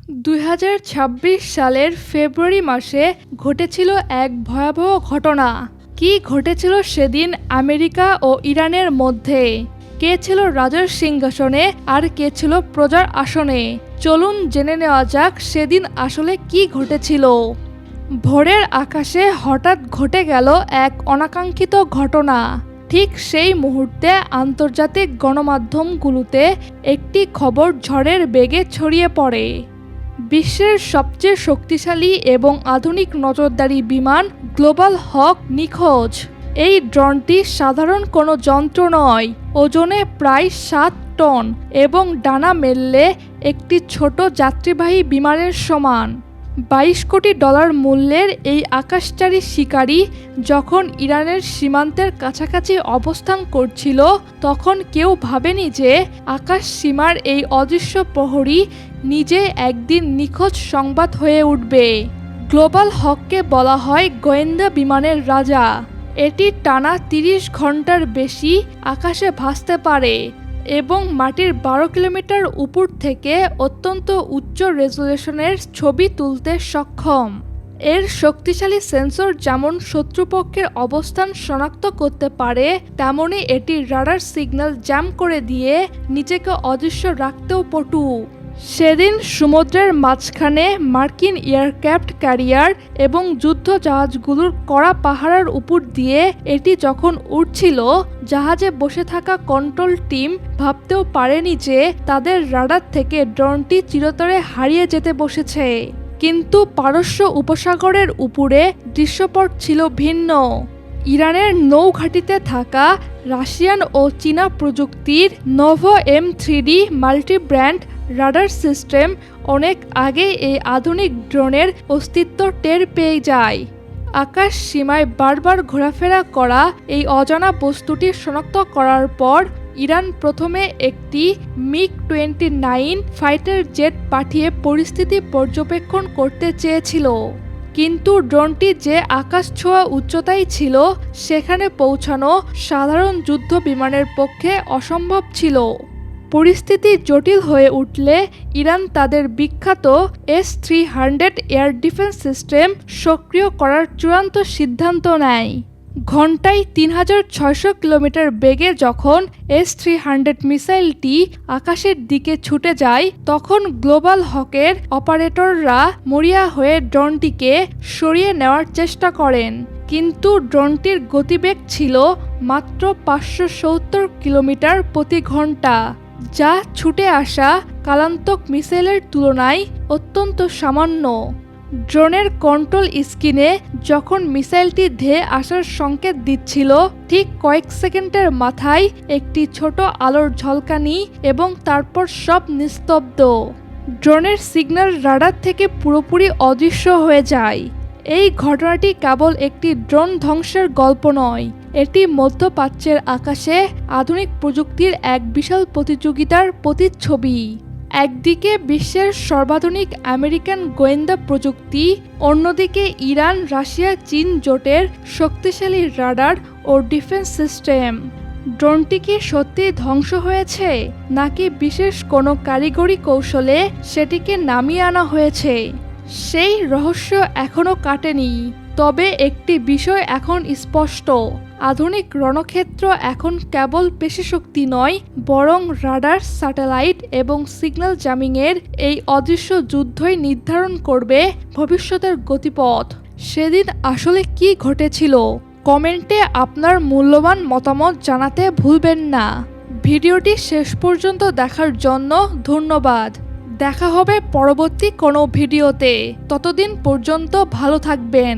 ২০২৬ সালের ফেব্রুয়ারি মাসে ঘটেছিল এক ভয়াবহ ঘটনা। কি ঘটেছিল সেদিন আমেরিকা ও ইরানের মধ্যে? কে ছিল রাজার সিংহাসনে আর কে ছিল প্রজার আসনে? চলুন জেনে নেওয়া যাক সেদিন আসলে কি ঘটেছিল। ভোরের আকাশে হঠাৎ ঘটে গেল এক অনাকাঙ্ক্ষিত ঘটনা। ঠিক সেই মুহূর্তে আন্তর্জাতিক গণমাধ্যমগুলোতে একটি খবর ঝড়ের বেগে ছড়িয়ে পড়ে। বিশ্বের সবচেয়ে শক্তিশালী এবং আধুনিক নজরদারি বিমান গ্লোবাল হক নিখোঁজ। এই ড্রোনটি সাধারণ কোনো যন্ত্র নয়, ওজনে প্রায় ৭ টন এবং ডানা মেললে একটি ছোট যাত্রীবাহী বিমানের সমান। $২২ কোটি মূল্যের এই আকাশচারী শিকারী যখন ইরানের সীমান্তের কাছাকাছি অবস্থান করছিল, তখন কেউ ভাবেনি যে আকাশ সীমার এই অদৃশ্য প্রহরী নিজে একদিন নিখোঁজ সংবাদ হয়ে উঠবে। গ্লোবাল হককে বলা হয় গোয়েন্দা বিমানের রাজা। এটি টানা ৩০ ঘন্টার বেশি আকাশে ভাসতে পারে এবং মাটির ১২ কিলোমিটার উপর থেকে অত্যন্ত উচ্চ রেজলিউশনের ছবি তুলতে সক্ষম। এর শক্তিশালী সেন্সর যেমন শত্রুপক্ষের অবস্থান শনাক্ত করতে পারে, তেমনি এটি রাডার সিগন্যাল জ্যাম করে দিয়ে নিজেকে অদৃশ্য রাখতেও পটু। সেদিন সমুদ্রের মাঝখানে মার্কিন এয়ারক্রাফট ক্যারিয়ার এবং যুদ্ধ জাহাজগুলোর কড়া পাহারার উপর দিয়ে এটি যখন উড়ছিল, জাহাজে বসে থাকা কন্ট্রোল টিম ভাবতেও পারেনি যে তাদের রাডার থেকে ড্রোনটি চিরতরে হারিয়ে যেতে বসেছে। কিন্তু পারস্য উপসাগরের উপরে দৃশ্যপট ছিল ভিন্ন। ইরানের নৌঘাঁটিতে থাকা রাশিয়ান ও চীনা প্রযুক্তির novo M3D multi brand radar system অনেক আগে এই আধুনিক ড্রোনের অস্তিত্ব টের পেয়ে যায়। আকাশ সীমায় বারবার ঘোরাফেরা করা এই অজানা বস্তুটি শনাক্ত করার পর ইরান প্রথমে একটি MiG-29 ফাইটার জেট পাঠিয়ে পরিস্থিতি পর্যবেক্ষণ করতে চেয়েছিল। কিন্তু ড্রোনটি যে আকাশ ছোঁয়া উচ্চতায় ছিল, সেখানে পৌঁছানো সাধারণ যুদ্ধ বিমানের পক্ষে অসম্ভব ছিল। পরিস্থিতি জটিল হয়ে উঠলে ইরান তাদের বিখ্যাত S-300 এয়ার ডিফেন্স সিস্টেম সক্রিয় করার চূড়ান্ত সিদ্ধান্ত নেয়। ঘণ্টায় ৩৬০০ কিলোমিটার বেগে যখন S-300 মিসাইলটি আকাশের দিকে ছুটে যায়, তখন গ্লোবাল হকের অপারেটররা মরিয়া হয়ে ড্রোনটিকে সরিয়ে নেওয়ার চেষ্টা করেন। কিন্তু ড্রোনটির গতিবেগ ছিল মাত্র ৫৭০ কিলোমিটার প্রতি ঘন্টা, যা ছুটে আসা কালান্তক মিসাইলের তুলনায় অত্যন্ত সামান্য। ড্রোনের কন্ট্রোল স্ক্রিনে যখন মিসাইলটি ধেয়ে আসার সংকেত দিচ্ছিল, ঠিক কয়েক সেকেন্ডের মাথায় একটি ছোট আলোর ঝলকানি এবং তারপর সব নিস্তব্ধ। ড্রোনের সিগন্যাল রাডার থেকে পুরোপুরি অদৃশ্য হয়ে যায়। এই ঘটনাটি কেবল একটি ড্রোন ধ্বংসের গল্প নয়, এটি মধ্যপ্রাচ্যের আকাশে আধুনিক প্রযুক্তির এক বিশাল প্রতিযোগিতার প্রতিচ্ছবি। একদিকে বিশ্বের সর্বাধুনিক আমেরিকান গোয়েন্দা প্রযুক্তি, অন্যদিকে ইরান রাশিয়া চীন জোটের শক্তিশালী রাডার ও ডিফেন্স সিস্টেম। ড্রোনটি কি সত্যি ধ্বংস হয়েছে, নাকি বিশেষ কোনো কারিগরি কৌশলে সেটিকে নামিয়ে আনা হয়েছে? সেই রহস্য এখনও কাটেনি। তবে একটি বিষয় এখন স্পষ্ট, আধুনিক রণক্ষেত্র এখন কেবল পেশিশক্তি নয়, বরং রাডার, স্যাটেলাইট এবং সিগন্যাল জ্যামিংয়ের এই অদৃশ্য যুদ্ধই নির্ধারণ করবে ভবিষ্যতের গতিপথ। সেদিন আসলে কি ঘটেছিল? কমেন্টে আপনার মূল্যবান মতামত জানাতে ভুলবেন না। ভিডিওটি শেষ পর্যন্ত দেখার জন্য ধন্যবাদ। দেখা হবে পরবর্তী কোনো ভিডিওতে। ততদিন পর্যন্ত ভালো থাকবেন।